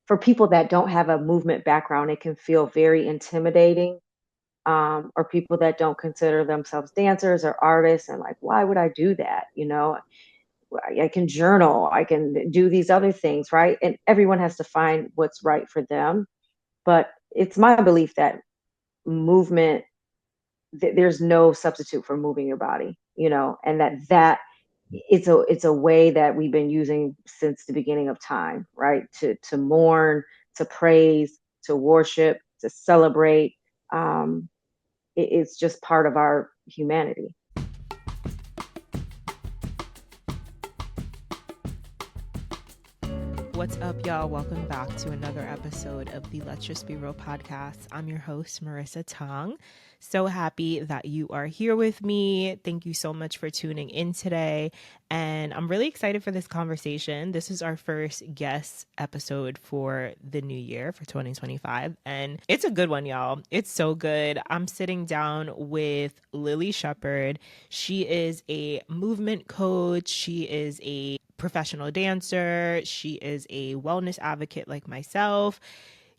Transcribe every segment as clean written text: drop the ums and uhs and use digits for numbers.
for people that don't have a movement background, it can feel very intimidating. Or people that don't consider themselves dancers or artists, and like, why would I do that? I can journal, I can do these other things, right? And everyone has to find what's right for them. But it's my belief that movement, there's no substitute for moving your body, and that it's a way that we've been using since the beginning of time, right? To mourn, to praise, to worship, to celebrate. Um, it's just part of our humanity. What's up, y'all? Welcome back to another episode of the Let's Just Be Real podcast. I'm your host, Marissa Tong. So happy that you are here with me. Thank you so much for tuning in today. And I'm really excited for this conversation. This is our first guest episode for the new year, for 2025. And it's a good one, y'all. It's so good. I'm sitting down with Lily Shepard. She is a movement coach. She is a professional dancer. She is a wellness advocate like myself.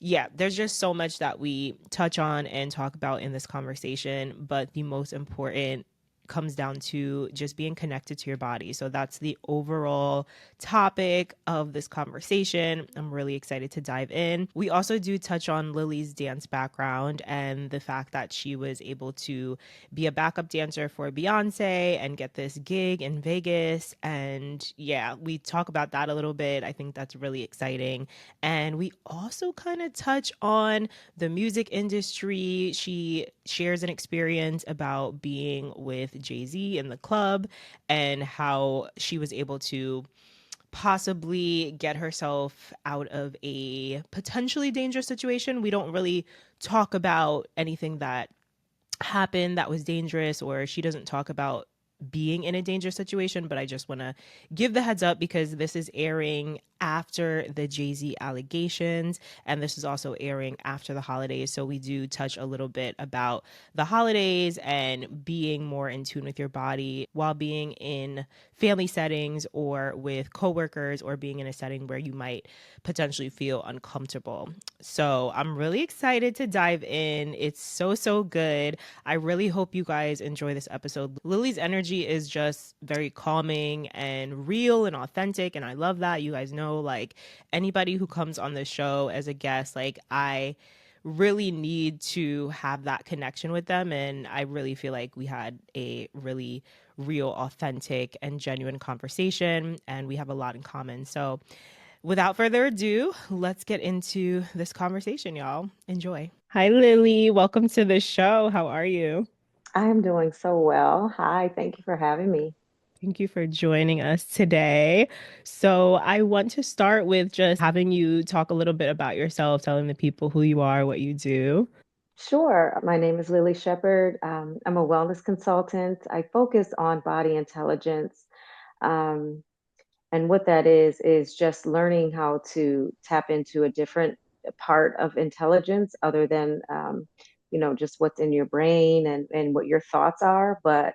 Yeah, there's just so much that we touch on and talk about in this conversation, but the most important comes down to just being connected to your body. So that's the overall topic of this conversation. I'm really excited to dive in. We also do touch on Lily's dance background and the fact that she was able to be a backup dancer for Beyonce and get this gig in Vegas. And yeah, we talk about that a little bit. I think that's really exciting. And we also kind of touch on the music industry. She shares an experience about being with Jay-Z in the club and how she was able to possibly get herself out of a potentially dangerous situation. We don't really talk about anything that happened that was dangerous, or she doesn't talk about being in a dangerous situation, but I just want to give the heads up because this is airing after the Jay-Z allegations, and this is also airing after the holidays. So we do touch a little bit about the holidays and being more in tune with your body while being in family settings or with coworkers, or being in a setting where you might potentially feel uncomfortable. So I'm really excited to dive in. It's so good. I really hope you guys enjoy this episode. Lily's energy is just very calming and real and authentic, and I love that. You guys know, like, anybody who comes on the show as a guest, like, I really need to have that connection with them, and I really feel like we had a really real, authentic, and genuine conversation, and we have a lot in common. So without further ado, let's get into this conversation, y'all. Enjoy. Hi, Lily. Welcome to the show. How are you? I am doing so well. Hi, thank you for having me. Thank you for joining us today. So, I want to start with just having you talk a little bit about yourself, telling the people who you are, what you do. Sure. My name is Lily Shepard. I'm a wellness consultant. I focus on body intelligence. Um, and what that is just learning how to tap into a different part of intelligence other than, just what's in your brain and what your thoughts are, but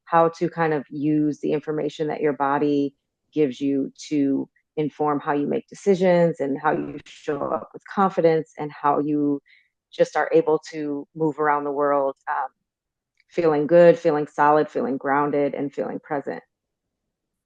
how to kind of use the information that your body gives you to inform how you make decisions and how you show up with confidence and how you just are able to move around the world, feeling good, feeling solid, feeling grounded, and feeling present.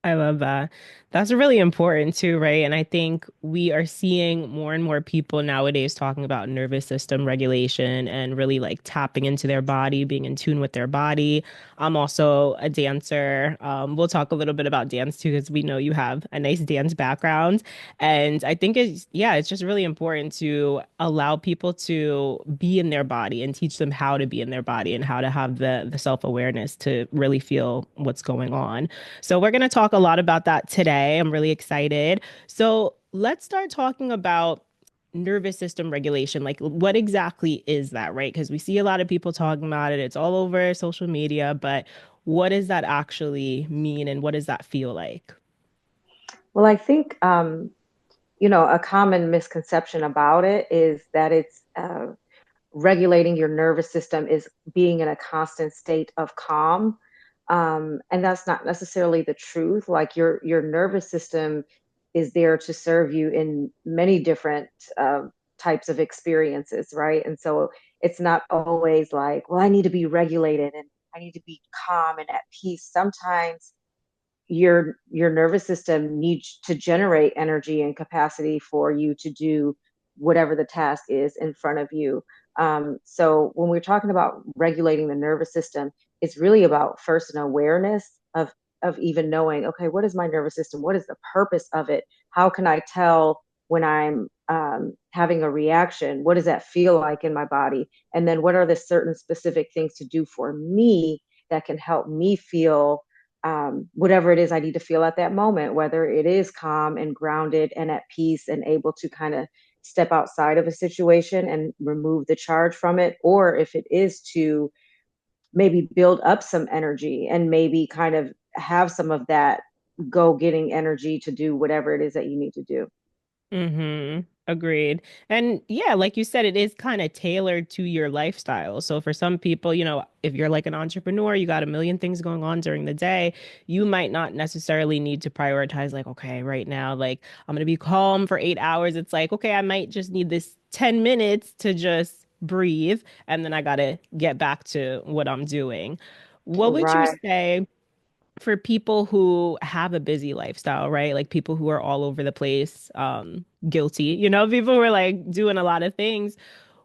I love that. That's really important too, right? And I think we are seeing more and more people nowadays talking about nervous system regulation and really like tapping into their body, being in tune with their body. I'm also a dancer. We'll talk a little bit about dance too, because we know you have a nice dance background. And I think it's just really important to allow people to be in their body and teach them how to be in their body and how to have the self-awareness to really feel what's going on. So we're going to talk a lot about that today. I'm really excited. So let's start talking about nervous system regulation. Like, what exactly is that, right? Because we see a lot of people talking about it. It's all over social media, but what does that actually mean and what does that feel like? Well, I think, a common misconception about it is that it's regulating your nervous system is being in a constant state of calm. And that's not necessarily the truth. Like your nervous system is there to serve you in many different uh, types of experiences, right? And so it's not always like, well, I need to be regulated and I need to be calm and at peace. Sometimes your nervous system needs to generate energy and capacity for you to do whatever the task is in front of you. So when we're talking about regulating the nervous system, it's really about first an awareness of even knowing, okay, what is my nervous system? What is the purpose of it? How can I tell when I'm having a reaction? What does that feel like in my body? And then what are the certain specific things to do for me that can help me feel whatever it is I need to feel at that moment, whether it is calm and grounded and at peace and able to kind of step outside of a situation and remove the charge from it, or if it is to maybe build up some energy and maybe kind of have some of that go getting energy to do whatever it is that you need to do. Mm-hmm. Agreed. And yeah, like you said, it is kind of tailored to your lifestyle. So for some people, if you're like an entrepreneur, you got a million things going on during the day, you might not necessarily need to prioritize like, okay, right now, like I'm gonna be calm for 8 hours. It's like, okay, I might just need this 10 minutes to just breathe, and then I gotta get back to what I'm doing. What would you Right. say for people who have a busy lifestyle, right? Like people who are all over the place, guilty, people who are like doing a lot of things.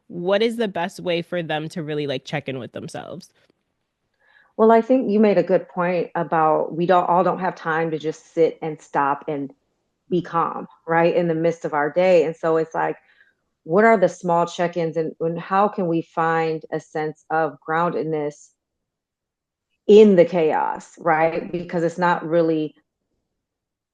What is the best way for them to really like check in with themselves? Well, I think you made a good point about we don't have time to just sit and stop and be calm, right, in the midst of our day. And so it's like, what are the small check-ins and how can we find a sense of groundedness in the chaos, right? Because it's not really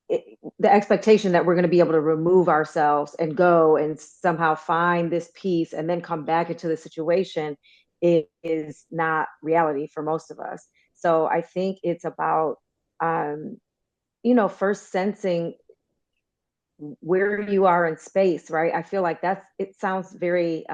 the expectation that we're going to be able to remove ourselves and go and somehow find this peace and then come back into the situation is not reality for most of us. So I think it's about um, first sensing where you are in space, right? I feel like it sounds very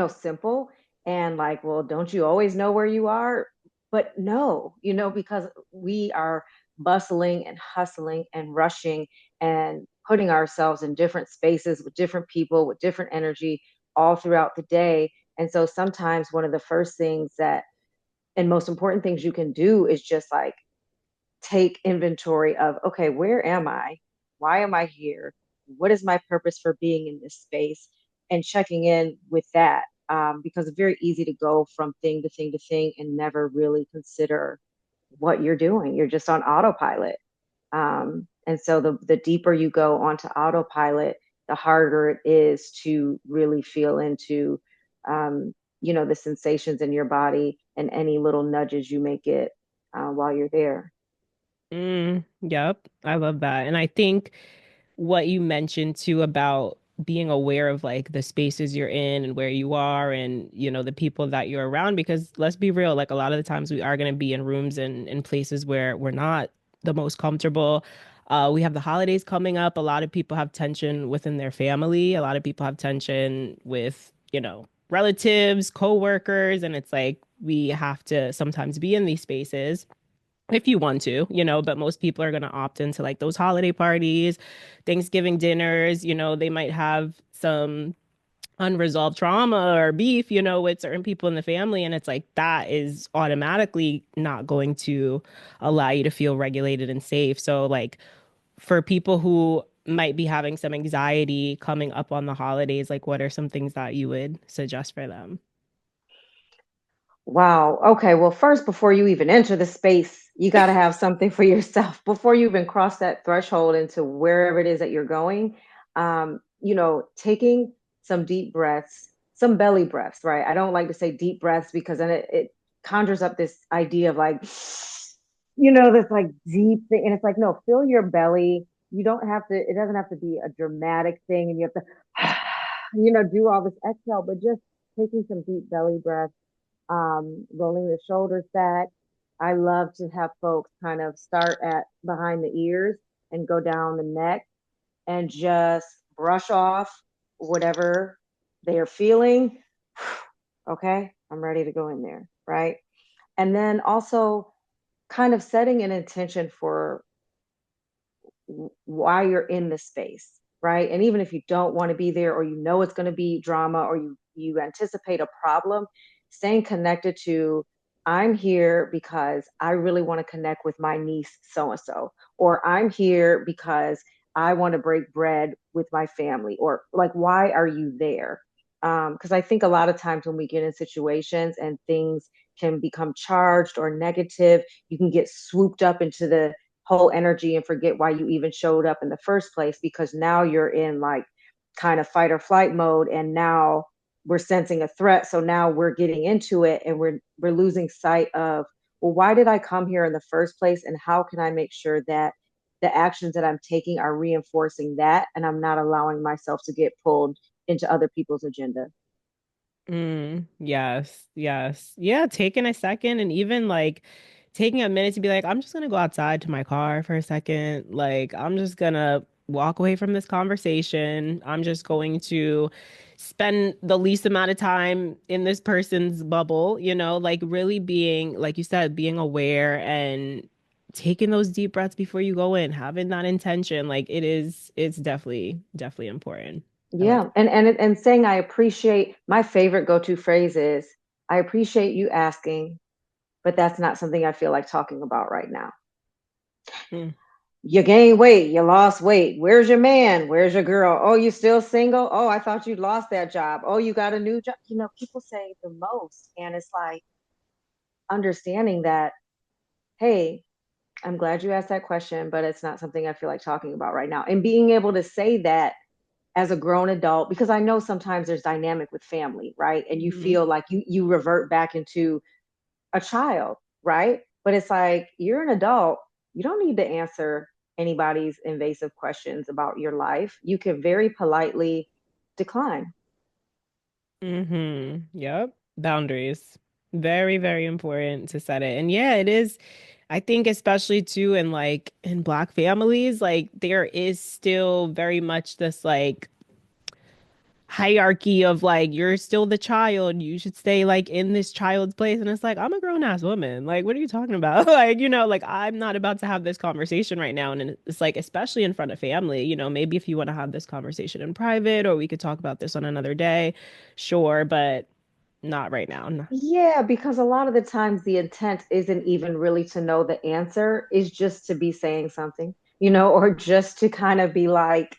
simple and like, well, don't you always know where you are? But no, because we are bustling and hustling and rushing and putting ourselves in different spaces with different people with different energy all throughout the day. And so sometimes one of the first things that and most important things you can do is just like take inventory of, okay, where am I? Why am I here? What is my purpose for being in this space? And checking in with that. Because it's very easy to go from thing to thing to thing and never really consider what you're doing. You're just on autopilot. And so the deeper you go onto autopilot, the harder it is to really feel into, the sensations in your body and any little nudges you may get while you're there. Yep, I love that. And I think what you mentioned too about being aware of like the spaces you're in and where you are and the people that you're around, because let's be real, like a lot of the times we are going to be in rooms and in places where we're not the most comfortable. We have the holidays coming up. A lot of people have tension within their family. A lot of people have tension with relatives, co-workers, and it's like we have to sometimes be in these spaces if you want to, but most people are going to opt into like those holiday parties, Thanksgiving dinners, they might have some unresolved trauma or beef, with certain people in the family. And it's like that is automatically not going to allow you to feel regulated and safe. So, like, for people who might be having some anxiety coming up on the holidays, like, what are some things that you would suggest for them? Wow. Okay. Well, first, before you even enter the space, you got to have something for yourself before you even cross that threshold into wherever it is that you're going. Taking some deep breaths, some belly breaths, right? I don't like to say deep breaths because then it conjures up this idea of like, this like deep thing. And it's like, no, fill your belly. You don't have to, it doesn't have to be a dramatic thing and you have to, do all this exhale, but just taking some deep belly breaths, rolling the shoulders back. I love to have folks kind of start at behind the ears and go down the neck and just brush off whatever they are feeling. Okay, I'm ready to go in there, right? And then also kind of setting an intention for why you're in the space, right? And even if you don't want to be there, or you know it's going to be drama, or you anticipate a problem, staying connected to, I'm here because I really want to connect with my niece so and so, or I'm here because I want to break bread with my family, or like, why are you there? Because I think a lot of times when we get in situations and things can become charged or negative, you can get swooped up into the whole energy and forget why you even showed up in the first place, because now you're in like kind of fight or flight mode, and now we're sensing a threat, so now we're getting into it, and we're losing sight of, well, why did I come here in the first place, and how can I make sure that the actions that I'm taking are reinforcing that, and I'm not allowing myself to get pulled into other people's agenda. Yes, yes. Yeah, taking a second and even like taking a minute to be like, I'm just gonna go outside to my car for a second. Like, I'm just gonna walk away from this conversation. I'm just going to spend the least amount of time in this person's bubble, like really being, like you said, being aware and taking those deep breaths before you go in, having that intention. Like it's definitely important. I like Yeah, and saying I appreciate, my favorite go-to phrase is, I appreciate you asking, but that's not something I feel like talking about right now. that. You gained weight, you lost weight. Where's your man? Where's your girl? Oh, you still single? Oh, I thought you'd lost that job. Oh, you got a new job. People say the most. And it's like understanding that, hey, I'm glad you asked that question, but it's not something I feel like talking about right now. And being able to say that as a grown adult, because I know sometimes there's dynamic with family, right? And you Mhm. feel like you revert back into a child, right? But it's like, you're an adult. You don't need to answer anybody's invasive questions about your life. You can very politely decline. Yep. Boundaries. Very, very important to set it. And yeah, it is. I think especially too in like in Black families, like there is still very much this like hierarchy of like you're still the child, you should stay like in this child's place. And it's like, I'm a grown ass woman. Like, what are you talking about? Like, like I'm not about to have this conversation right now. And it's like, especially in front of family, maybe if you want to have this conversation in private or we could talk about this on another day, sure, but not right now. Yeah, because a lot of the times the intent isn't even really to know the answer, is just to be saying something, or just to kind of be like,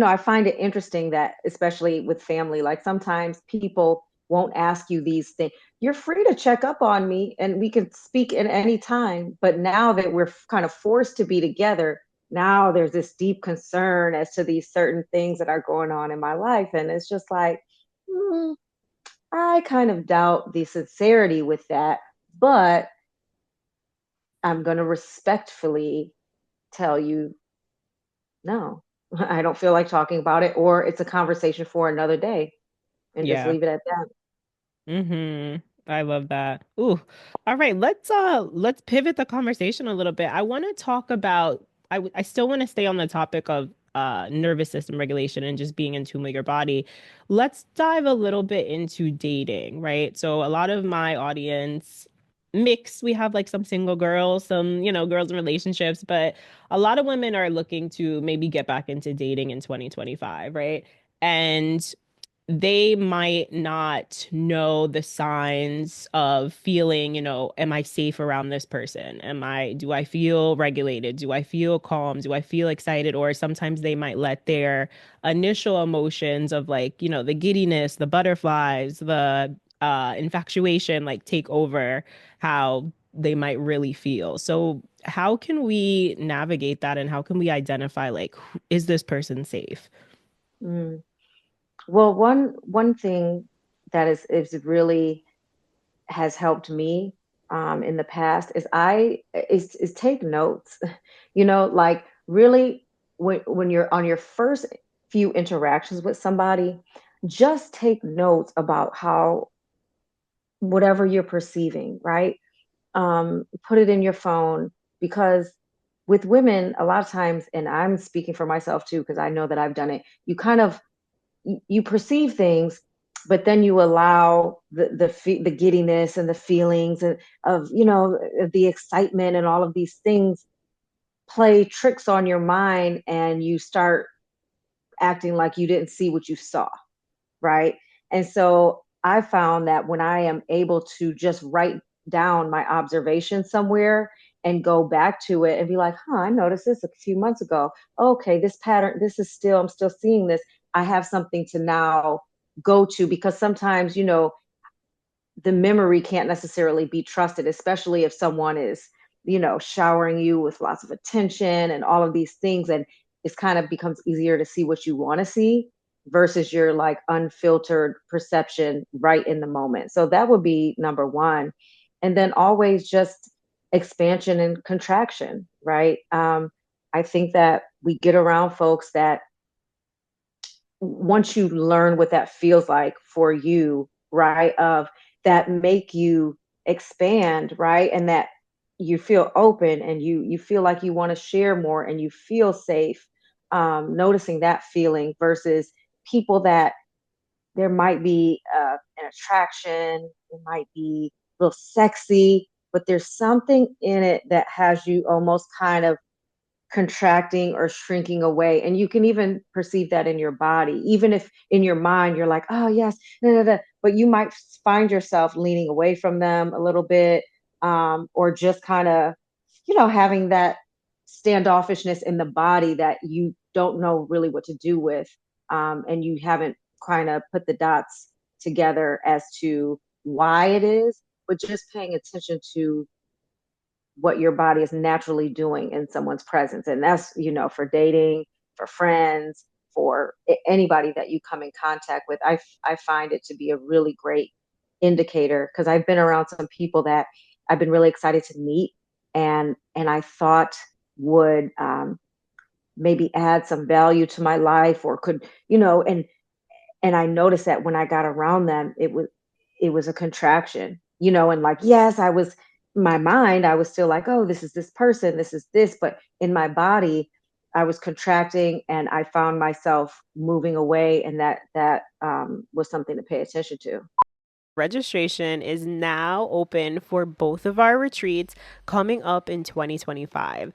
I find it interesting that, especially with family, like sometimes people won't ask you these things. You're free to check up on me and we can speak at any time. But now that we're kind of forced to be together, now there's this deep concern as to these certain things that are going on in my life. And it's just like, hmm, I kind of doubt the sincerity with that. But I'm going to respectfully tell you, no, I don't feel like talking about it, or it's a conversation for another day, and just Yeah. leave it at that. I love that. Ooh. All right, let's pivot the conversation a little bit. I want to talk about I still want to stay on the topic of nervous system regulation and just being in tune with your body. Let's dive a little bit into dating, right? So a lot of my audience mix. We have like some single girls, some, girls in relationships, but a lot of women are looking to maybe get back into dating in 2025, right? And they might not know the signs of feeling, am I safe around this person? Do I feel regulated? Do I feel calm? Do I feel excited? Or sometimes they might let their initial emotions of like, the giddiness, the butterflies, the infatuation, like take over how they might really feel. So, how can we navigate that and how can we identify like, is this person safe? Mm. Well, one thing that is really has helped me in the past is take notes. Like really, when you're on your first few interactions with somebody, just take notes about how, whatever you're perceiving, right? Put it in your phone, because with women, a lot of times, and I'm speaking for myself too, because I know that I've done it, you kind of you perceive things, but then you allow the giddiness and the feelings of the excitement and all of these things play tricks on your mind and you start acting like you didn't see what you saw, right? And so I found that when I am able to just write down my observation somewhere and go back to it and be like, huh, I noticed this a few months ago. Okay, this pattern, this is still, I'm still seeing this. I have something to now go to, because sometimes, the memory can't necessarily be trusted, especially if someone is, showering you with lots of attention and all of these things. And it's kind of becomes easier to see what you want to see versus your like unfiltered perception right in the moment. So that would be number one. And then always just expansion and contraction, right? I think that we get around folks that once you learn what that feels like for you, right, of that make you expand, right, and that you feel open and you feel like you want to share more and you feel safe, noticing that feeling versus people that there might be an attraction, it might be a little sexy, but there's something in it that has you almost kind of contracting or shrinking away. And you can even perceive that in your body, even if in your mind you're like, oh, yes, da, da, da. But you might find yourself leaning away from them a little bit, or just kind of, having that standoffishness in the body that you don't know really what to do with. And you haven't kind of put the dots together as to why it is, but just paying attention to what your body is naturally doing in someone's presence. And that's, for dating, for friends, for anybody that you come in contact with. I find it to be a really great indicator, because I've been around some people that I've been really excited to meet, and I thought would, maybe add some value to my life, or could, and I noticed that when I got around them, it was a contraction, and like, yes, I was, my mind, I was still like, oh, this is this person, this is this, but in my body, I was contracting and I found myself moving away, and that was something to pay attention to. Registration is now open for both of our retreats coming up in 2025.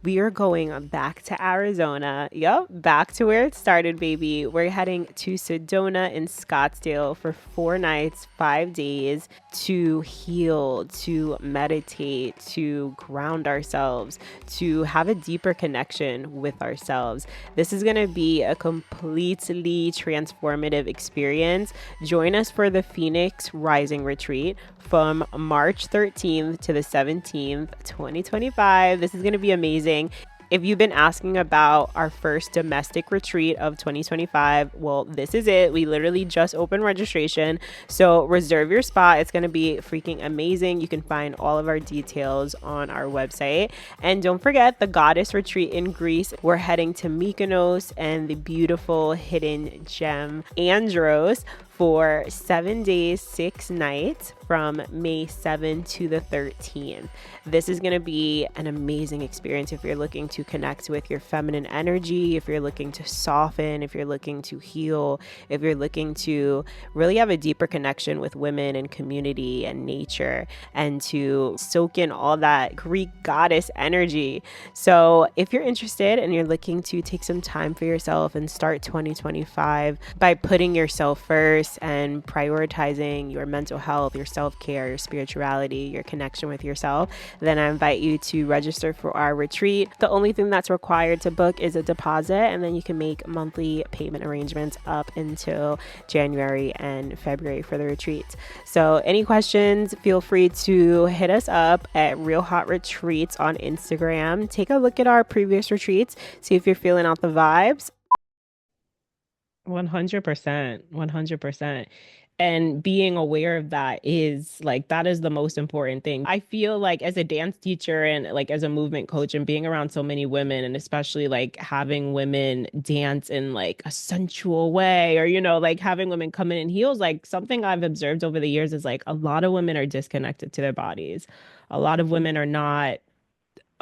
We are going back to Arizona. Yep, back to where it started, baby. We're heading to Sedona in Scottsdale for 4 nights, 5 days to heal, to meditate, to ground ourselves, to have a deeper connection with ourselves. This is going to be a completely transformative experience. Join us for the Phoenix Rising Retreat from March 13th to the 17th, 2025. This is going to be amazing. If you've been asking about our first domestic retreat of 2025, well, this is it. We literally just opened registration. So reserve your spot. It's going to be freaking amazing. You can find all of our details on our website. And don't forget the Goddess Retreat in Greece. We're heading to Mykonos and the beautiful hidden gem Andros for 7 days, 6 nights from May 7th to the 13th. This is going to be an amazing experience if you're looking to connect with your feminine energy, if you're looking to soften, if you're looking to heal, if you're looking to really have a deeper connection with women and community and nature, and to soak in all that Greek goddess energy. So if you're interested and you're looking to take some time for yourself and start 2025 by putting yourself first and prioritizing your mental health, your self-care, your spirituality, your connection with yourself, then I invite you to register for our retreat. The only thing that's required to book is a deposit, and then you can make monthly payment arrangements up until January and February for the retreats. So any questions, feel free to hit us up at Real Hot Retreats on Instagram. Take a look at our previous retreats, see if you're feeling out the vibes. 100%. 100%. And being aware of that is like, that is the most important thing. I feel like as a dance teacher and like as a movement coach and being around so many women, and especially like having women dance in like a sensual way, or, like having women come in heels, like something I've observed over the years is like a lot of women are disconnected to their bodies. A lot of women are not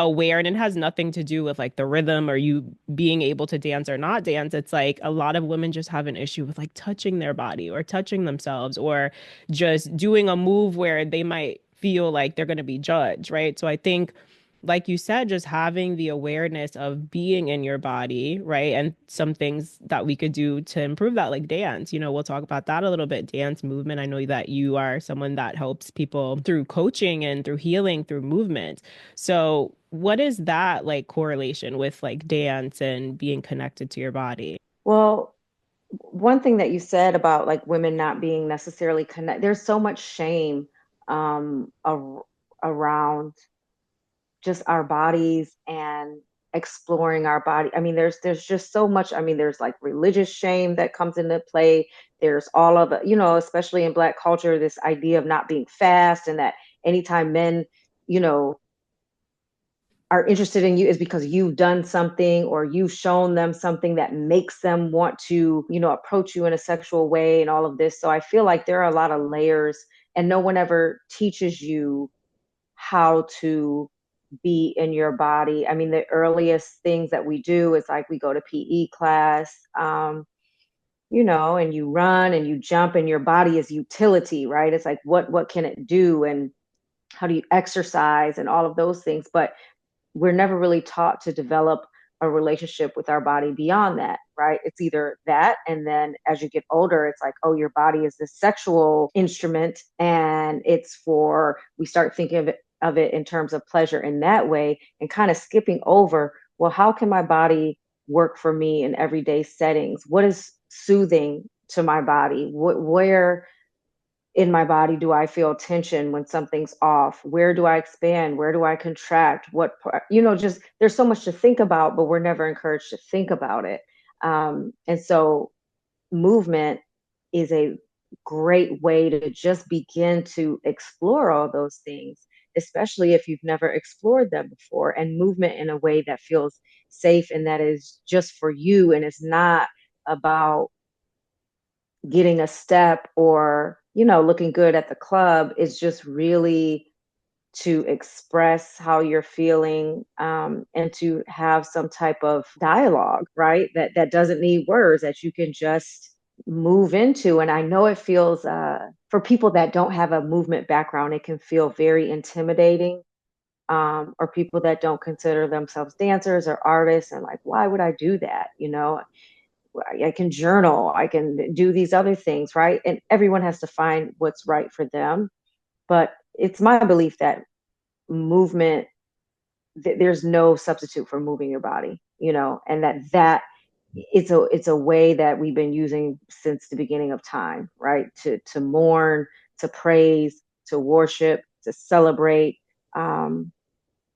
aware, and it has nothing to do with like the rhythm or you being able to dance or not dance. It's like a lot of women just have an issue with like touching their body or touching themselves, or just doing a move where they might feel like they're going to be judged, right? So I think like you said, just having the awareness of being in your body, right? And some things that we could do to improve that, like dance. We'll talk about that a little bit. Dance, movement. I know that you are someone that helps people through coaching and through healing through movement. So, what is that like correlation with like dance and being connected to your body? Well, one thing that you said about like women not being necessarily connected, there's so much shame around just our bodies and exploring our body. I mean, there's just so much. I mean, there's like religious shame that comes into play. There's all of it, especially in Black culture, this idea of not being fast, and that anytime men, you know, are interested in you is because you've done something or you've shown them something that makes them want to, approach you in a sexual way and all of this. So I feel like there are a lot of layers, and no one ever teaches you how to be in your body. I mean, the earliest things that we do is like we go to PE class, and you run and you jump, and your body is utility, right? It's like what can it do, and how do you exercise and all of those things. But we're never really taught to develop a relationship with our body beyond that, right? It's either that, and then as you get older, it's like, oh, your body is this sexual instrument, and we start thinking of it in terms of pleasure in that way, and kind of skipping over, well, how can my body work for me in everyday settings? What is soothing to my body? Where in my body do I feel tension when something's off? Where do I expand? Where do I contract? Just there's so much to think about, but we're never encouraged to think about it. And so movement is a great way to just begin to explore all those things, especially if you've never explored them before, and movement in a way that feels safe and that is just for you, and it's not about getting a step or looking good at the club. Is just really to express how you're feeling, and to have some type of dialogue, right, that doesn't need words, that you can just move into. And I know it feels, for people that don't have a movement background, it can feel very intimidating, or people that don't consider themselves dancers or artists, and like, why would I do that? I can journal, I can do these other things, right? And everyone has to find what's right for them. But it's my belief that movement, there's no substitute for moving your body, and that it's a way that we've been using since the beginning of time, right? To mourn, to praise, to worship, to celebrate.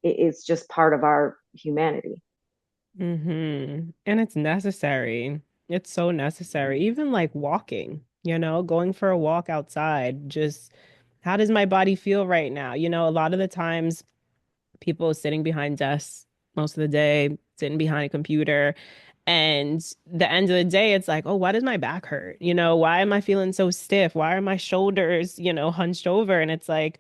It's just part of our humanity. And it's necessary. It's so necessary. Even like walking, going for a walk outside, just how does my body feel right now? A lot of the times people sitting behind desks most of the day, sitting behind a computer. And the end of the day, it's like, oh, why does my back hurt? Why am I feeling so stiff? Why are my shoulders, hunched over? And it's like,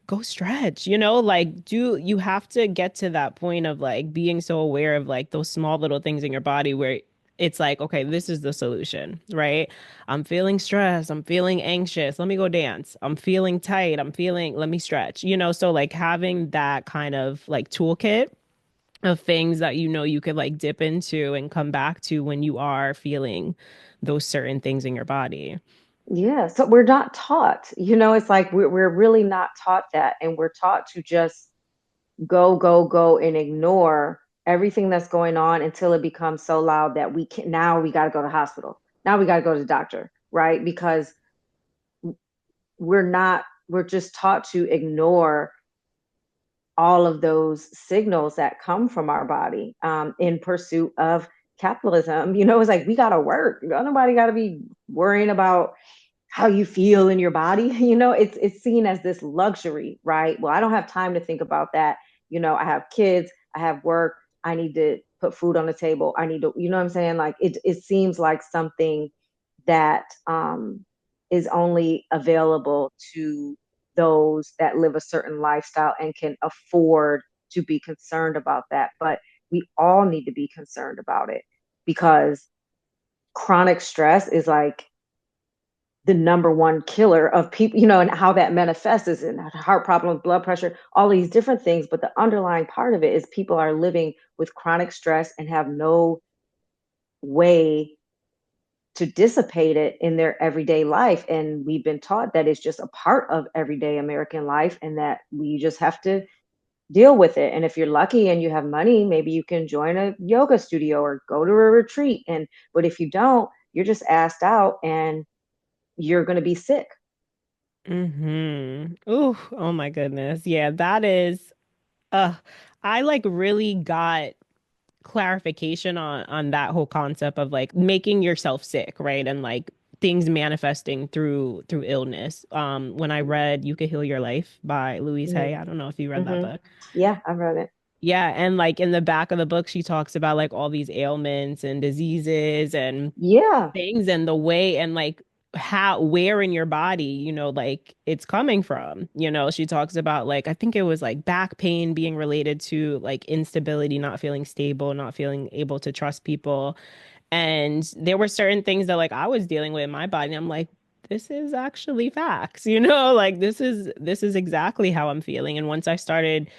go stretch, like do you have to get to that point of like being so aware of like those small little things in your body where it's like, okay, this is the solution, right? I'm feeling stressed. I'm feeling anxious. Let me go dance. I'm feeling tight. Let me stretch, so like having that kind of like toolkit of things that you could like dip into and come back to when you are feeling those certain things in your body. Yeah, so we're not taught, it's like we're really not taught that, and we're taught to just go, go, go, and ignore everything that's going on until it becomes so loud that now we got to go to the hospital. Now we got to go to the doctor, right? Because we're just taught to ignore all of those signals that come from our body, in pursuit of capitalism. It's like we got to work. Nobody got to be worrying about how you feel in your body. It's seen as this luxury, right? Well, I don't have time to think about that. I have kids, I have work, I need to put food on the table, I need to, what I'm saying? Like it seems like something that, is only available to those that live a certain lifestyle and can afford to be concerned about that. But we all need to be concerned about it, because chronic stress is like the number one killer of people, and how that manifests is in heart problems, blood pressure, all these different things. But the underlying part of it is people are living with chronic stress and have no way to dissipate it in their everyday life. And we've been taught that it's just a part of everyday American life and that we just have to deal with it. And if you're lucky and you have money, maybe you can join a yoga studio or go to a retreat. But if you don't, you're just asked out and you're going to be sick. Ooh, oh my goodness. Yeah, that is uh I like really got clarification on that whole concept of like making yourself sick, right? And like things manifesting through illness. When I read You Could Heal Your Life by Louise Hay, I don't know if you read that Mm-hmm. book. Yeah, I read it. Yeah, and like in the back of the book, she talks about like all these ailments and diseases and Yeah. things and the way and like how where in your body, like it's coming from. She talks about like I think it was like back pain being related to like instability, not feeling stable, not feeling able to trust people. And there were certain things that like I was dealing with in my body. And I'm like, this is actually facts, like this is exactly how I'm feeling. And once I started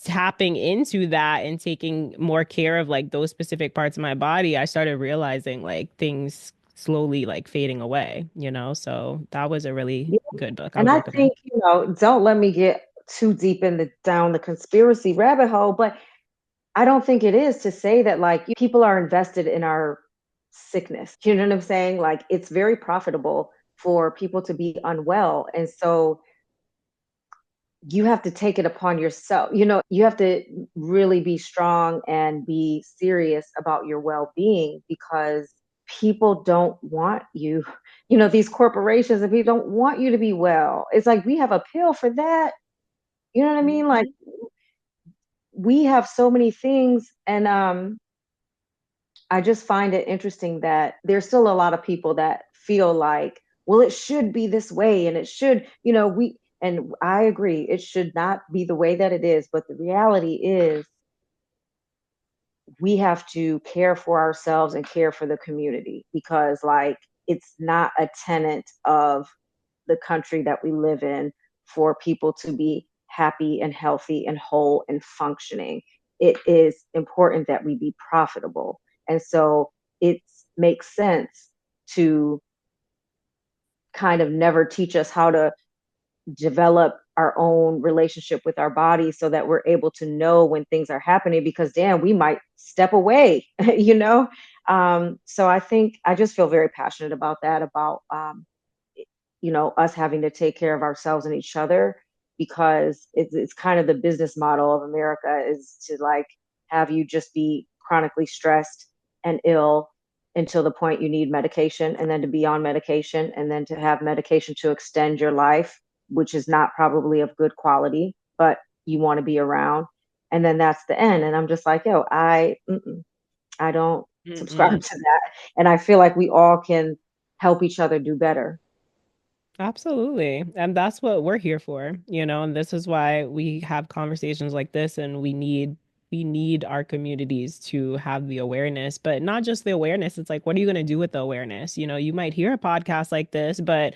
tapping into that and taking more care of like those specific parts of my body, I started realizing like things slowly like fading away, So that was a really Yeah. good book. I And would I recommend. think, don't let me get too deep in the down the conspiracy rabbit hole, but I don't think it is to say that like people are invested in our sickness. You know what I'm saying? Like it's very profitable for people to be unwell. And so you have to take it upon yourself. You have to really be strong and be serious about your well-being because people don't want you. These corporations and people don't want you to be well. It's like we have a pill for that. You know what I mean? Like Mhm. we have so many things and I just find it interesting that there's still a lot of people that feel like, well, it should be this way and it should, and I agree, it should not be the way that it is. But the reality is, we have to care for ourselves and care for the community because, like, it's not a tenet of the country that we live in for people to be happy and healthy and whole and functioning. It is important that we be profitable. And so it makes sense to kind of never teach us how to develop our own relationship with our body so that we're able to know when things are happening because damn we might step away. So I think I just feel very passionate about that, about us having to take care of ourselves and each other because it's kind of the business model of America is to like have you just be chronically stressed and ill until the point you need medication and then to be on medication and then to have medication to extend your life, which is not probably of good quality, but you want to be around. And then that's the end. And I'm just like, yo, I don't subscribe Mm-mm. to that. And I feel like we all can help each other do better. Absolutely. And that's what we're here for, and this is why we have conversations like this and we need our communities to have the awareness, but not just the awareness. It's like, what are you going to do with the awareness? You might hear a podcast like this, but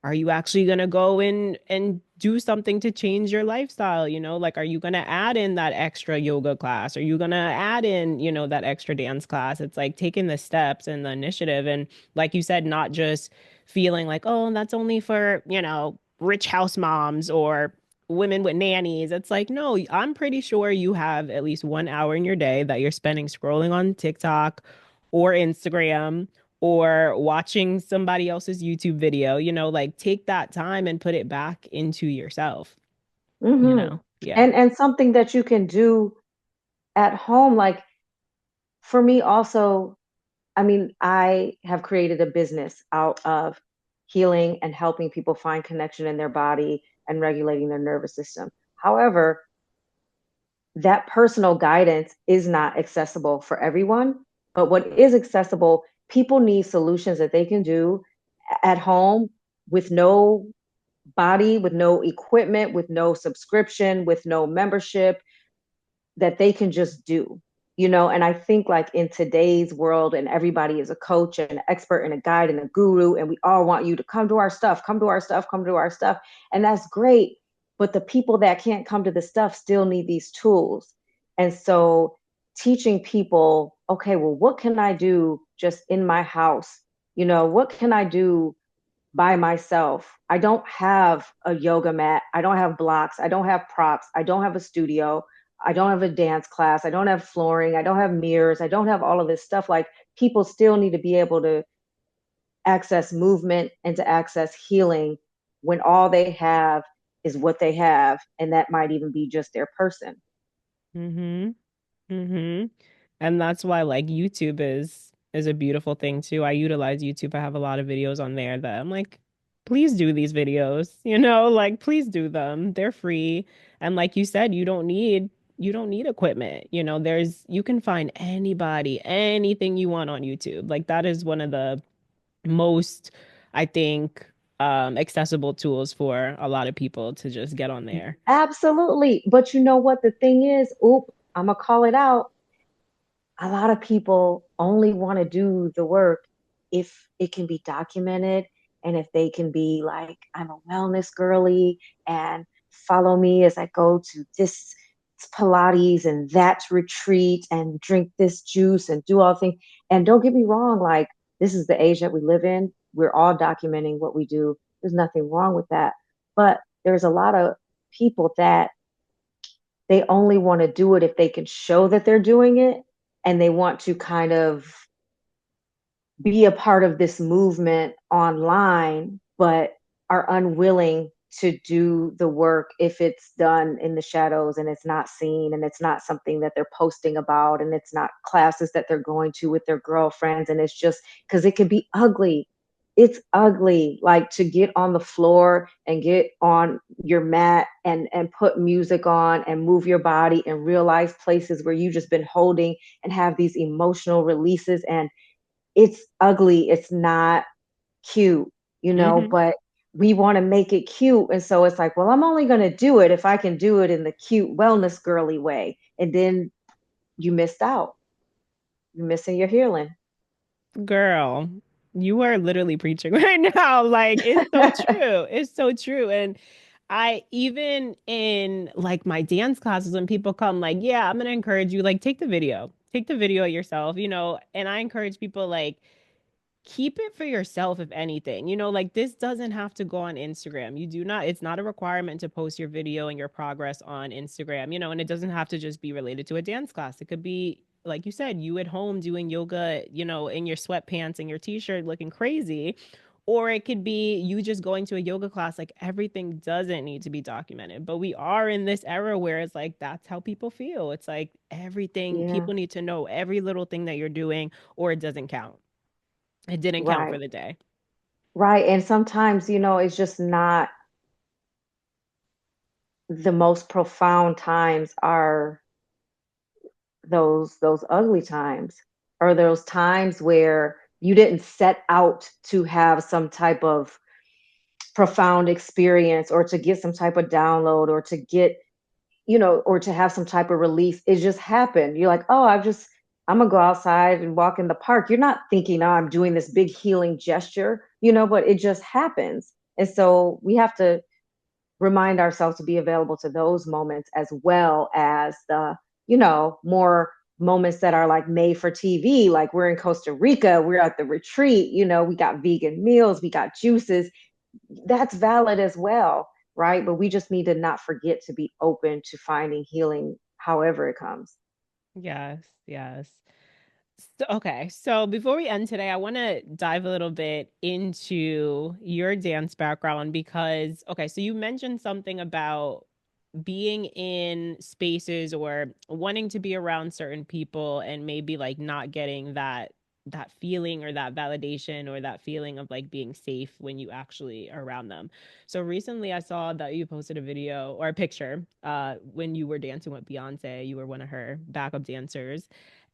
are you actually going to go in and do something to change your lifestyle? Like, are you going to add in that extra yoga class? Are you going to add in, that extra dance class? It's like taking the steps and the initiative. And like you said, not just feeling like, oh, that's only for, rich house moms or women with nannies. It's like, no, I'm pretty sure you have at least 1 hour in your day that you're spending scrolling on TikTok or Instagram or watching somebody else's YouTube video, like take that time and put it back into yourself, Hmm. Yeah. And something that you can do at home, like for me also, I mean, I have created a business out of healing and helping people find connection in their body and regulating their nervous system. However, that personal guidance is not accessible for everyone, but what is accessible, people need solutions that they can do at home with no body, with no equipment, with no subscription, with no membership, that they can just do. And I think like in today's world, and everybody is a coach and an expert and a guide and a guru, and we all want you to come to our stuff, come to our stuff, come to our stuff. And that's great. But the people that can't come to the stuff still need these tools. And so teaching people, okay, well, what can I do just in my house? What can I do by myself? I don't have a yoga mat. I don't have blocks. I don't have props. I don't have a studio. I don't have a dance class. I don't have flooring. I don't have mirrors. I don't have all of this stuff. Like, people still need to be able to access movement and to access healing when all they have is what they have. And that might even be just their person. Mm-hmm. Mm-hmm. And that's why like YouTube is a beautiful thing too. I utilize YouTube. I have a lot of videos on there that I'm like, please do these videos, like please do them. They're free. And like you said, you don't need equipment. You can find anybody, anything you want on YouTube. Like that is one of the most, I think, accessible tools for a lot of people to just get on there. Absolutely. But you know what the thing is? Oop, I'm going to call it out. A lot of people only want to do the work if it can be documented, and if they can be like, I'm a wellness girly and follow me as I go to this Pilates and that retreat and drink this juice and do all things. And don't get me wrong, like, this is the age that we live in. We're all documenting what we do. There's nothing wrong with that. But there's a lot of people that they only want to do it if they can show that they're doing it, and they want to kind of be a part of this movement online, but are unwilling to do the work if it's done in the shadows and it's not seen and it's not something that they're posting about and it's not classes that they're going to with their girlfriends. And it's just because it can be ugly. It's ugly, like, to get on the floor and get on your mat and put music on and move your body and realize places where you've just been holding and have these emotional releases. And it's ugly. It's not cute, Hmm. but we want to make it cute. And so it's like, well, I'm only going to do it if I can do it in the cute wellness girly way. And then you missed out. You're missing your healing. Girl, you are literally preaching right now. Like, it's so true. It's so true. And I, even in like my dance classes, when people come, like, yeah, I'm gonna encourage you, like, take the video yourself, and I encourage people, like, keep it for yourself if anything. Like this doesn't have to go on Instagram. You do not, it's not a requirement to post your video and your progress on Instagram, and it doesn't have to just be related to a dance class. It could be, like you said, you at home doing yoga, in your sweatpants and your t-shirt looking crazy. Or it could be you just going to a yoga class. Like everything doesn't need to be documented. But we are in this era where it's like that's how people feel. It's like everything, Yeah, people need to know every little thing that you're doing, or it doesn't count. It didn't count right. for the day. Right. And sometimes, it's just not the most profound times are those ugly times, or those times where you didn't set out to have some type of profound experience or to get some type of download or to get, or to have some type of release. It just happened. You're like, oh, I'm gonna go outside and walk in the park. You're not thinking, oh, I'm doing this big healing gesture, but it just happens. And so we have to remind ourselves to be available to those moments, as well as the, more moments that are like made for TV. Like, we're in Costa Rica, we're at the retreat, we got vegan meals, we got juices. That's valid as well, right? But we just need to not forget to be open to finding healing however it comes. Yes, yes. Okay, so before we end today, I want to dive a little bit into your dance background because, okay, so you mentioned something about being in spaces or wanting to be around certain people and maybe like not getting that feeling or that validation or that feeling of like being safe when you actually are around them. So recently I saw that you posted a video or a picture when you were dancing with Beyonce. You were one of her backup dancers.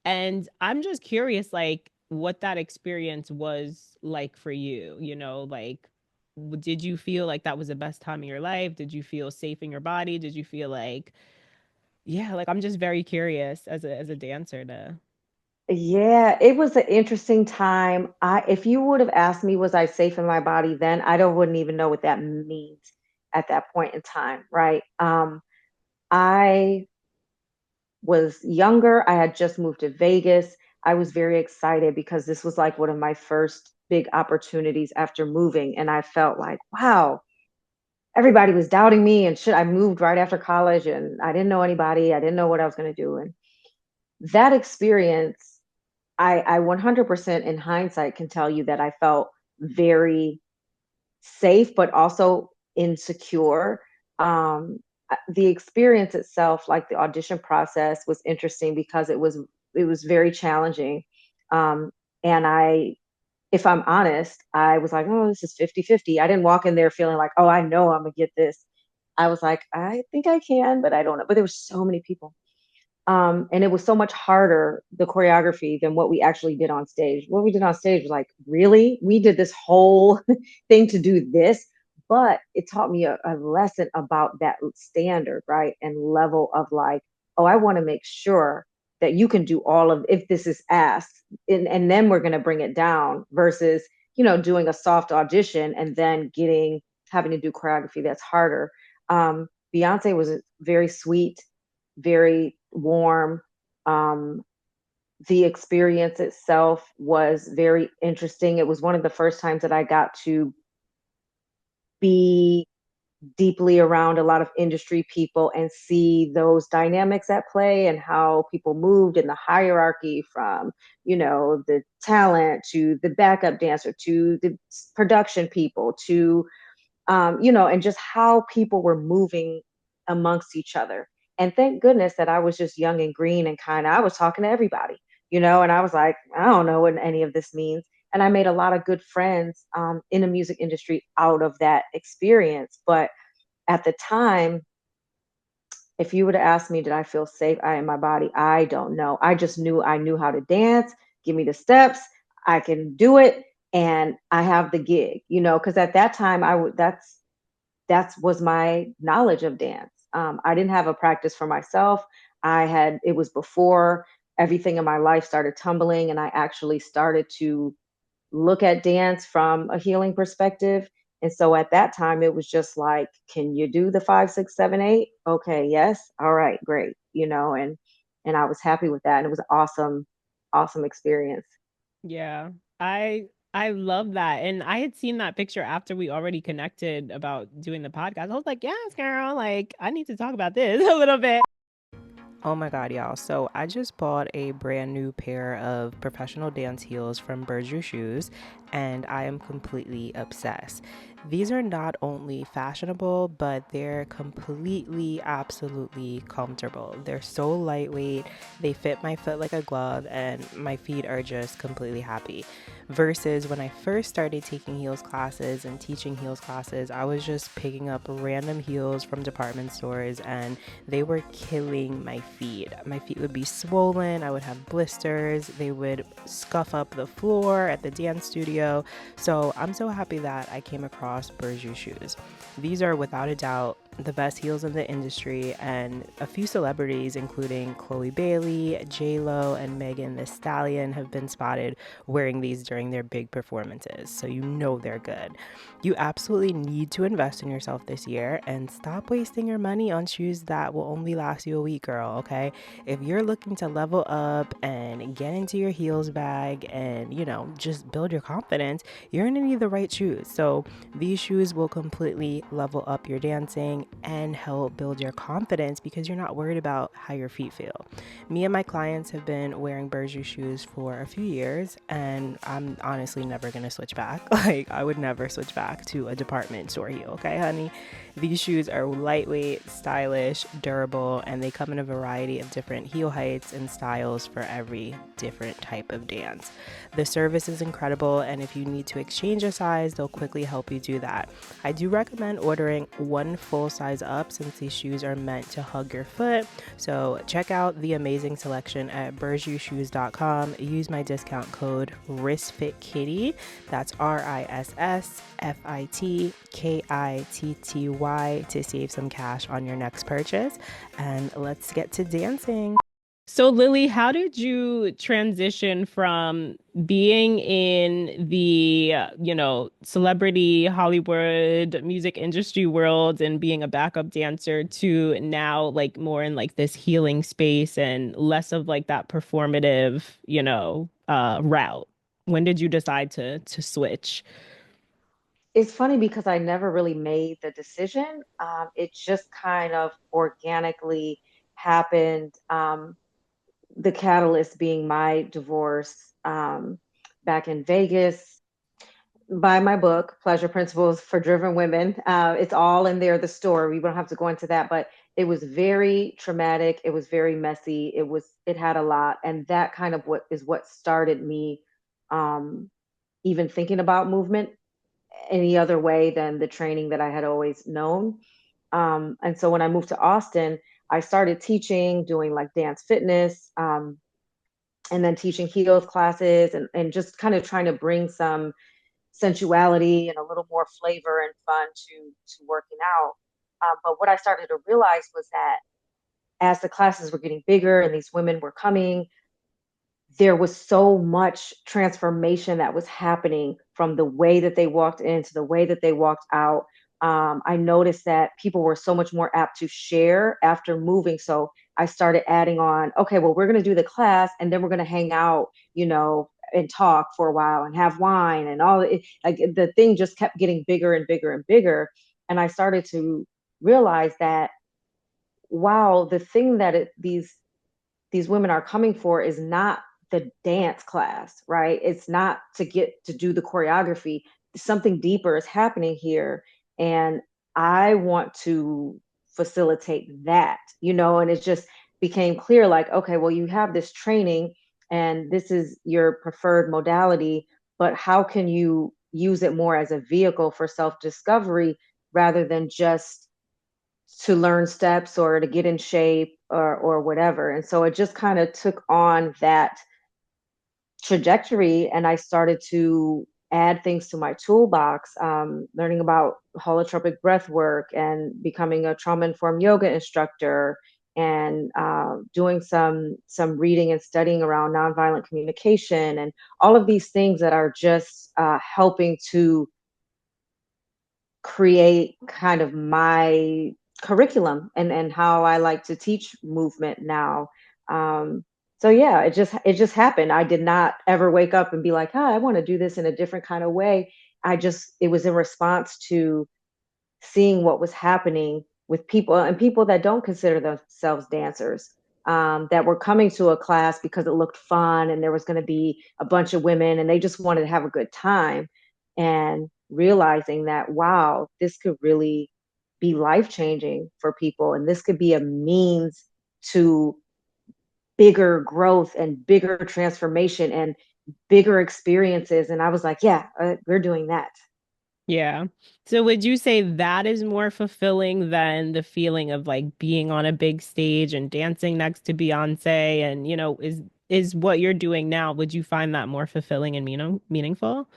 And I'm just curious, like, what that experience was like for you, like, did you feel like that was the best time in your life? Did you feel safe in your body? Did you feel like Yeah, like I'm just very curious as a dancer to. Yeah, it was an interesting time. If you would have asked me, was I safe in my body then, I don't wouldn't even know what that means at that point in time, right? I was younger. I had just moved to Vegas. I was very excited because this was like one of my first big opportunities after moving, and I felt like, wow, everybody was doubting me, and shit, I moved right after college, and I didn't know anybody. I didn't know what I was going to do, and that experience I 100% in hindsight can tell you that I felt very safe, but also insecure. The experience itself, like the audition process, was interesting because it was very challenging. Um, and if I'm honest, I was like, oh, this is 50-50. I didn't walk in there feeling like, oh, I know I'm gonna get this. I was like, I think I can, but I don't know. But there were so many people, and it was so much harder, the choreography, than what we actually did on stage. What we did on stage was like, really? We did this whole thing to do this? But it taught me a lesson about that standard, right? And level of like, oh, I want to make sure that you can do all of, if this is asked, and then we're going to bring it down versus, doing a soft audition and then having to do choreography that's harder. Beyonce was very sweet, very warm. Um, the experience itself was very interesting. It was one of the first times that I got to be deeply around a lot of industry people and see those dynamics at play and how people moved in the hierarchy from, the talent to the backup dancer to the production people to and just how people were moving amongst each other. And thank goodness that I was just young and green and kind of, I was talking to everybody, and I was like, I don't know what any of this means. And I made a lot of good friends in the music industry out of that experience. But at the time, if you would have asked me, did I feel safe in my body? I don't know. I just knew I knew how to dance. Give me the steps. I can do it. And I have the gig, because at that time that's was my knowledge of dance. I didn't have a practice for myself. It was before everything in my life started tumbling, and I actually started to look at dance from a healing perspective. And so at that time, it was just like, can you do the 5, 6, 7, 8? Okay, yes. All right, great. And I was happy with that. And it was awesome, awesome experience. Yeah. I I love that. And I had seen that picture after we already connected about doing the podcast. I was like, yes, girl, like I need to talk about this a little bit. Oh my God, y'all. So I just bought a brand new pair of professional dance heels from Burju Shoes, and I am completely obsessed. These are not only fashionable, but they're completely, absolutely comfortable. They're so lightweight, they fit my foot like a glove, and my feet are just completely happy. Versus when I first started taking heels classes and teaching heels classes, I was just picking up random heels from department stores and they were killing my feet. My feet would be swollen, I would have blisters, they would scuff up the floor at the dance studio. So I'm so happy that I came across Burju shoes. These are without a doubt the best heels in the industry, and a few celebrities, including Chloe Bailey, J-Lo, and Megan Thee Stallion, have been spotted wearing these during their big performances, so you know they're good. You absolutely need to invest in yourself this year and stop wasting your money on shoes that will only last you a week, girl, okay? If you're looking to level up and get into your heels bag and, just build your confidence, you're gonna need the right shoes. So these shoes will completely level up your dancing and help build your confidence because you're not worried about how your feet feel. Me and my clients have been wearing Burju shoes for a few years, and I'm honestly never gonna switch back. Like, I would never switch back to a department store heel, okay, honey? These shoes are lightweight, stylish, durable, and they come in a variety of different heel heights and styles for every different type of dance. The service is incredible, and if you need to exchange a size, they'll quickly help you do that. I do recommend ordering one full size up since these shoes are meant to hug your foot. So check out the amazing selection at bergushoes.com. Use my discount code RISFITKitty. That's RISSFITKITTY to save some cash on your next purchase. And let's get to dancing. So, Lily, how did you transition from being in the, celebrity Hollywood music industry world and being a backup dancer to now like more in like this healing space and less of like that performative, route? When did you decide to switch? It's funny because I never really made the decision. It just kind of organically happened. The catalyst being my divorce back in Vegas. Buy my book, Pleasure Principles for Driven Women. It's all in there, the story. We don't have to go into that, but it was very traumatic. It was very messy. It had a lot. And that kind of what started me even thinking about movement any other way than the training that I had always known. And so when I moved to Austin, I started teaching, doing like dance fitness, and then teaching heels classes and just kind of trying to bring some sensuality and a little more flavor and fun to working out. But what I started to realize was that as the classes were getting bigger and these women were coming, there was so much transformation that was happening from the way that they walked in to the way that they walked out. I noticed that people were so much more apt to share after moving. So I started adding on, okay, well, we're going to do the class and then we're going to hang out, and talk for a while and have wine and all it, like the thing just kept getting bigger and bigger and bigger. And I started to realize that, wow, the thing that these women are coming for is not the dance class, right? It's not to get to do the choreography. Something deeper is happening here. And I want to facilitate that, and it just became clear like, okay, well, you have this training and this is your preferred modality, but how can you use it more as a vehicle for self discovery rather than just to learn steps or to get in shape or whatever. And so it just kind of took on that trajectory and I started to add things to my toolbox, learning about holotropic breath work and becoming a trauma informed yoga instructor and doing some reading and studying around nonviolent communication and all of these things that are just helping to create kind of my curriculum and how I like to teach movement now. So yeah, it just happened. I did not ever wake up and be like, "Oh, I want to do this in a different kind of way." It was in response to seeing what was happening with people and people that don't consider themselves dancers, that were coming to a class because it looked fun and there was going to be a bunch of women and they just wanted to have a good time, and realizing that, wow, this could really be life changing for people and this could be a means to bigger growth and bigger transformation and bigger experiences. And I was like, yeah, we're doing that. Yeah. So would you say that is more fulfilling than the feeling of like being on a big stage and dancing next to Beyonce and is what you're doing now, would you find that more fulfilling and meaningful?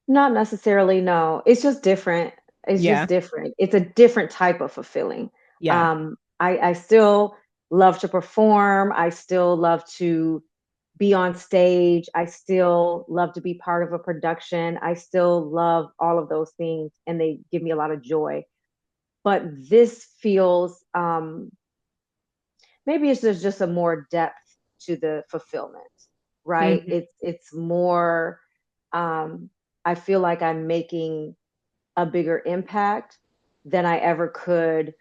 Not necessarily, no. It's just different. It's Yeah. just different. It's a different type of fulfilling. Yeah. I still love to perform. I still love to be on stage. I still love to be part of a production. I still love all of those things and they give me a lot of joy. But this feels, maybe it's just a more depth to the fulfillment, right? Hmm. It's more, I feel like I'm making a bigger impact than I ever could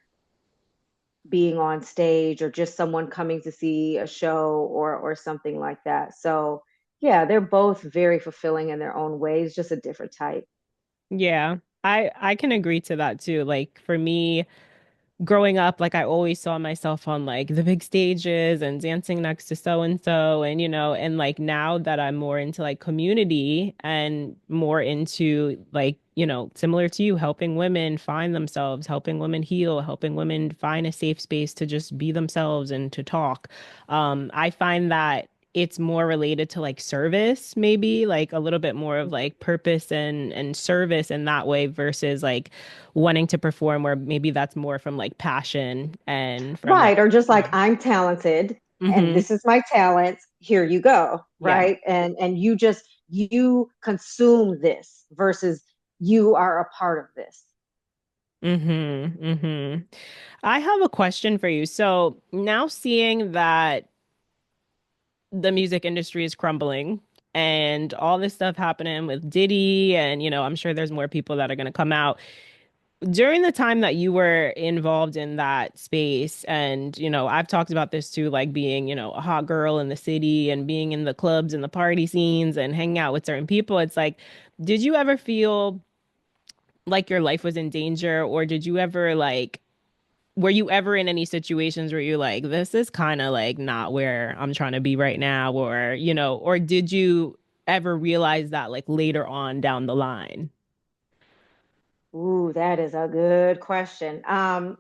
being on stage or just someone coming to see a show or something like that. So yeah, they're both very fulfilling in their own ways, just a different type. Yeah. I can agree to that too. Like for me, growing up, like I always saw myself on like the big stages and dancing next to so and so, and and like now that I'm more into like community and more into like, similar to you, helping women find themselves, helping women heal, helping women find a safe space to just be themselves and to talk. I find that it's more related to like service, maybe like a little bit more of like purpose and service in that way versus like wanting to perform where maybe that's more from like passion and from like Right. Or just like, I'm talented and mm-hmm. this is my talent. Here you go. Yeah. Right. And you consume this versus you are a part of this. Mm-hmm. Mm-hmm. I have a question for you. So now seeing that the music industry is crumbling and all this stuff happening with Diddy, and I'm sure there's more people that are going to come out. During the time that you were involved in that space, and I've talked about this too, like being a hot girl in the city and being in the clubs and the party scenes and hanging out with certain people, it's like, did you ever feel like your life was in danger, or did you ever like were you ever in any situations where you're like, this is kind of like not where I'm trying to be right now, or or did you ever realize that like later on down the line? Ooh, that is a good question.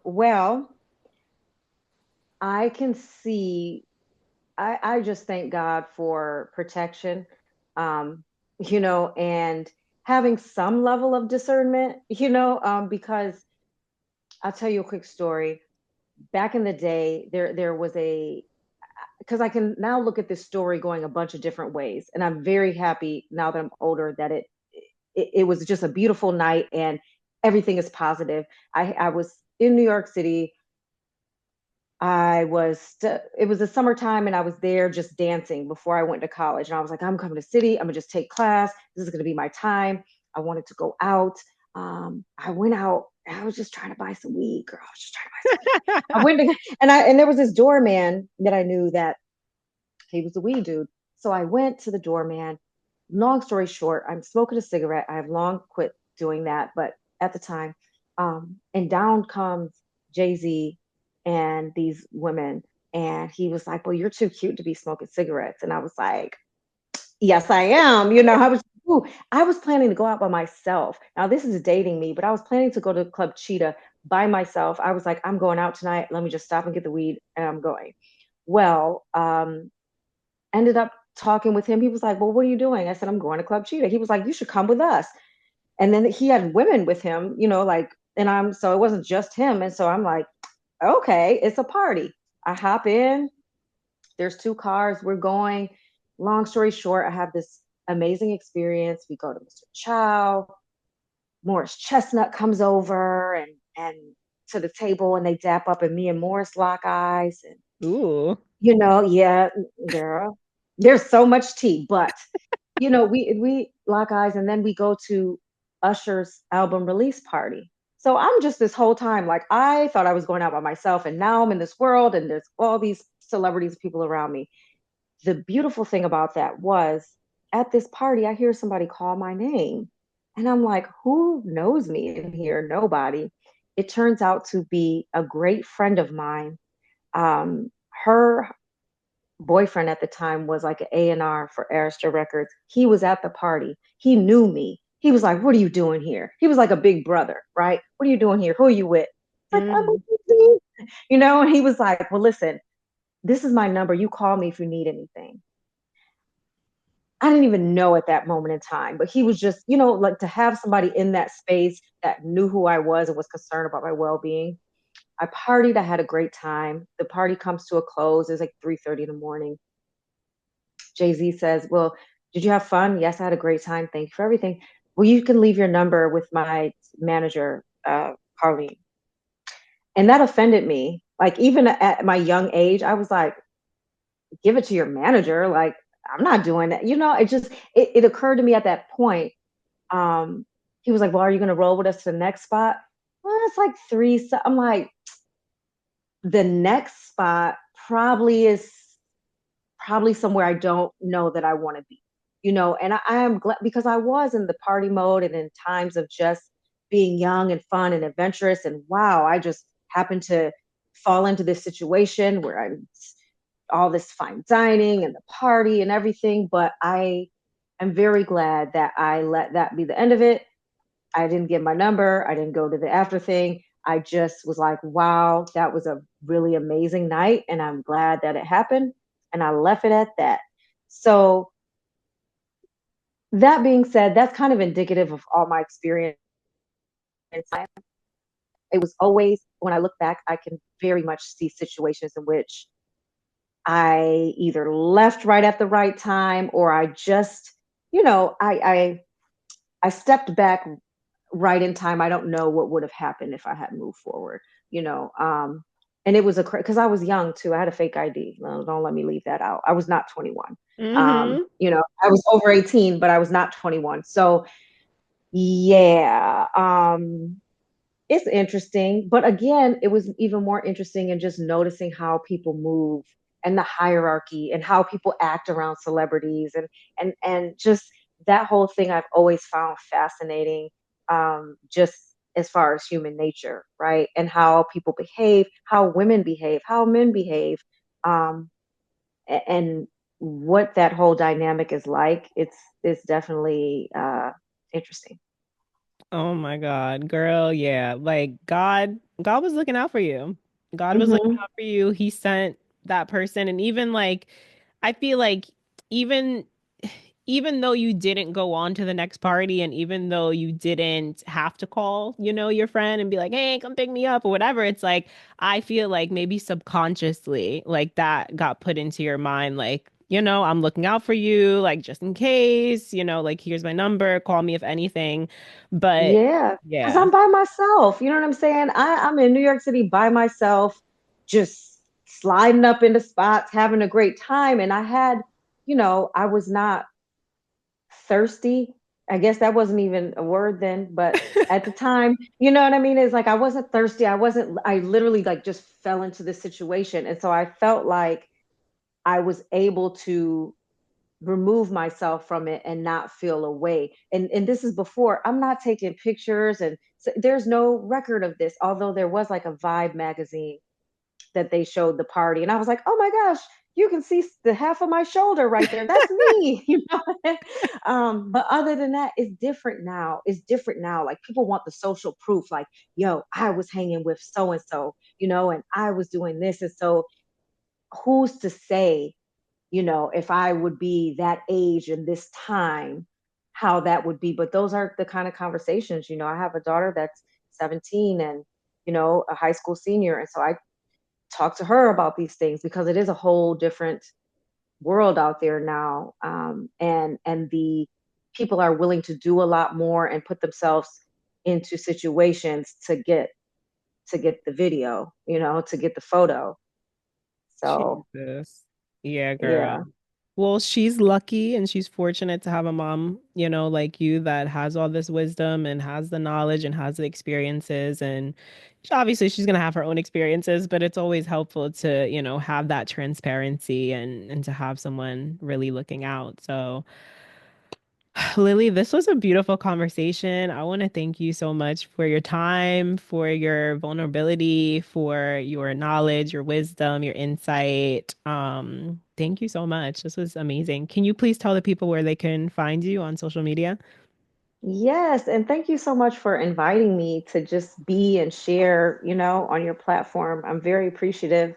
Well, I can see, I just thank God for protection, um, and having some level of discernment, because I'll tell you a quick story. Back in the day, there was because I can now look at this story going a bunch of different ways, and I'm very happy now that I'm older that it was just a beautiful night and everything is positive. I was in New York City. It was the summertime and I was there just dancing before I went to college. And I was like, I'm coming to city. I'm gonna just take class. This is gonna be my time. I wanted to go out. I went out. I was just trying to buy some weed, girl. I was just trying to buy some weed. I went to, and there was this doorman that I knew that he was a weed dude. So I went to the doorman. Long story short, I'm smoking a cigarette. I have long quit doing that, but at the time, and down comes Jay-Z and these women. And he was like, well, you're too cute to be smoking cigarettes. And I was like, yes, I am. Ooh, I was planning to go out by myself. Now, this is dating me, but I was planning to go to Club Cheetah by myself. I was like, I'm going out tonight. Let me just stop and get the weed, and I'm going. Well, ended up talking with him. He was like, well, what are you doing? I said, I'm going to Club Cheetah. He was like, you should come with us. And then he had women with him, like, so it wasn't just him. And so I'm like, okay, it's a party. I hop in, there's two cars, we're going. Long story short, I have this amazing experience. We go to Mr. Chow. Morris Chestnut comes over and to the table and they dap up and me and Morris lock eyes. And Ooh. yeah, girl, there's so much tea, but we lock eyes and then we go to Usher's album release party. So I'm just this whole time like I thought I was going out by myself, and now I'm in this world and there's all these celebrities, people around me. The beautiful thing about that was at this party, I hear somebody call my name, and I'm like, who knows me in here? Nobody. It turns out to be a great friend of mine. Her boyfriend at the time was like an A&R for Arista Records. He was at the party. He knew me. He was like, what are you doing here? He was like a big brother, right? What are you doing here? Who are you with? It's like, I'm Mm. with you. And he was like, well, listen, this is my number. You call me if you need anything. I didn't even know at that moment in time, but he was just, like to have somebody in that space that knew who I was and was concerned about my well-being. I partied. I had a great time. The party comes to a close. It's like 3:30 in the morning. Jay-Z says, well, did you have fun? Yes, I had a great time. Thank you for everything. Well, you can leave your number with my manager, Carlene. And that offended me. Like, even at my young age, I was like, give it to your manager. Like, I'm not doing that. It occurred to me at that point. Um, he was like, well, are you going to roll with us to the next spot? Well, it's like three. So I'm like, the next spot probably somewhere I don't know that I want to be, and I am glad because I was in the party mode and in times of just being young and fun and adventurous. And wow, I just happened to fall into this situation where I'm all this fine dining and the party and everything. But I am very glad that I let that be the end of it. I didn't get my number. I didn't go to the after thing. I just was like, wow, that was a really amazing night. And I'm glad that it happened. And I left it at that. So, that being said, that's kind of indicative of all my experience. It was always, when I look back, I can very much see situations in which I either left right at the right time or I just, I stepped back right in time. I don't know what would have happened if I had moved forward, you know. And it was because I was young too. I had a fake ID. No, don't let me leave that out. I was not 21. Mm-hmm. I was over 18, but I was not 21. So yeah, it's interesting. But again, it was even more interesting in just noticing how people move and the hierarchy and how people act around celebrities and just that whole thing I've always found fascinating, just as far as human nature, right? And how people behave, how women behave, how men behave, um, and what that whole dynamic is like. It's definitely interesting. Oh my God, girl. Yeah. Like God was looking out for you. God was looking Hmm. out for you. He sent that person. And even like, I feel like even even though you didn't go on to the next party and even though you didn't have to call, your friend and be like, hey, come pick me up or whatever, it's like, I feel like maybe subconsciously, like that got put into your mind, like, I'm looking out for you, like just in case, like here's my number, call me if anything. But Yeah, because yeah. I'm by myself. You know what I'm saying? I'm in New York City by myself, just sliding up into spots, having a great time. And I was not thirsty. I guess that wasn't even a word then, but at the time, you know what I mean? It's like I wasn't thirsty. I literally like just fell into this situation. And so I felt like I was able to remove myself from it and not feel away. And this is before I'm not taking pictures and so there's no record of this, although there was like a Vibe magazine that they showed the party. And I was like, oh my gosh, you can see the half of my shoulder right there. That's me, you know. But other than that, it's different now. It's different now. Like people want the social proof, like, yo, I was hanging with so and so, and I was doing this. And so who's to say, if I would be that age and this time, how that would be. But those are the kind of conversations, I have a daughter that's 17 and, a high school senior. And so I talk to her about these things because it is a whole different world out there now. And the people are willing to do a lot more and put themselves into situations to get the video, to get the photo. So Jesus. Yeah, girl. yeah. Well, she's lucky and she's fortunate to have a mom, like you that has all this wisdom and has the knowledge and has the experiences. And obviously she's going to have her own experiences, but it's always helpful to, have that transparency and to have someone really looking out. So, Lily, this was a beautiful conversation. I want to thank you so much for your time, for your vulnerability, for your knowledge, your wisdom, your insight. Thank you so much. This was amazing. Can you please tell the people where they can find you on social media? Yes, and thank you so much for inviting me to just be and share, on your platform. I'm very appreciative.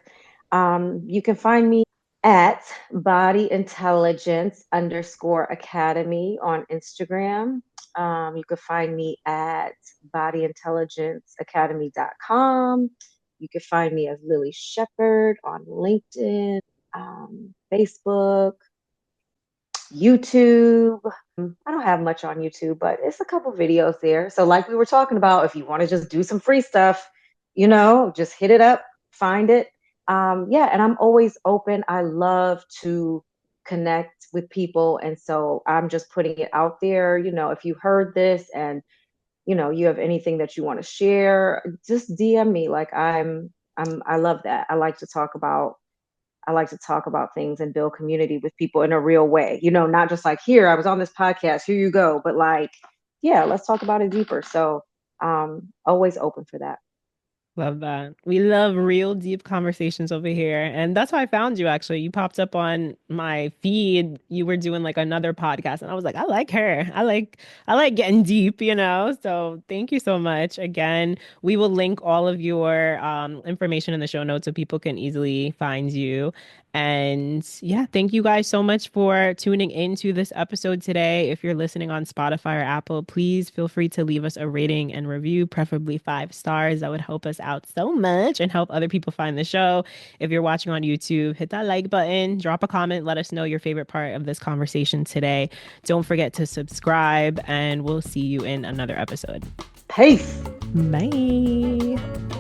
You can find me at body intelligence underscore academy on Instagram. You can find me at bodyintelligenceacademy.com. You can find me as Lily Shepard on LinkedIn, Facebook, YouTube. I don't have much on YouTube, but it's a couple videos there. So, like we were talking about, if you want to just do some free stuff, just hit it up, find it. Yeah, and I'm always open. I love to connect with people. And so I'm just putting it out there. If you heard this and, you have anything that you want to share, just DM me. Like I love that. I like to talk about things and build community with people in a real way, not just like, here, I was on this podcast, here you go, but like, yeah, let's talk about it deeper. So, always open for that. Love that. We love real deep conversations over here. And that's how I found you, actually. You popped up on my feed. You were doing like another podcast, and I was like, I like her. I like getting deep, you know? So thank you so much. Again, we will link all of your information in the show notes so people can easily find you. And yeah, thank you guys so much for tuning into this episode today. If you're listening on Spotify or Apple, please feel free to leave us a rating and review, preferably 5 stars. That would help us out so much and help other people find the show. If you're watching on YouTube, hit that like button, drop a comment, let us know your favorite part of this conversation today. Don't forget to subscribe, and we'll see you in another episode. Peace. Bye.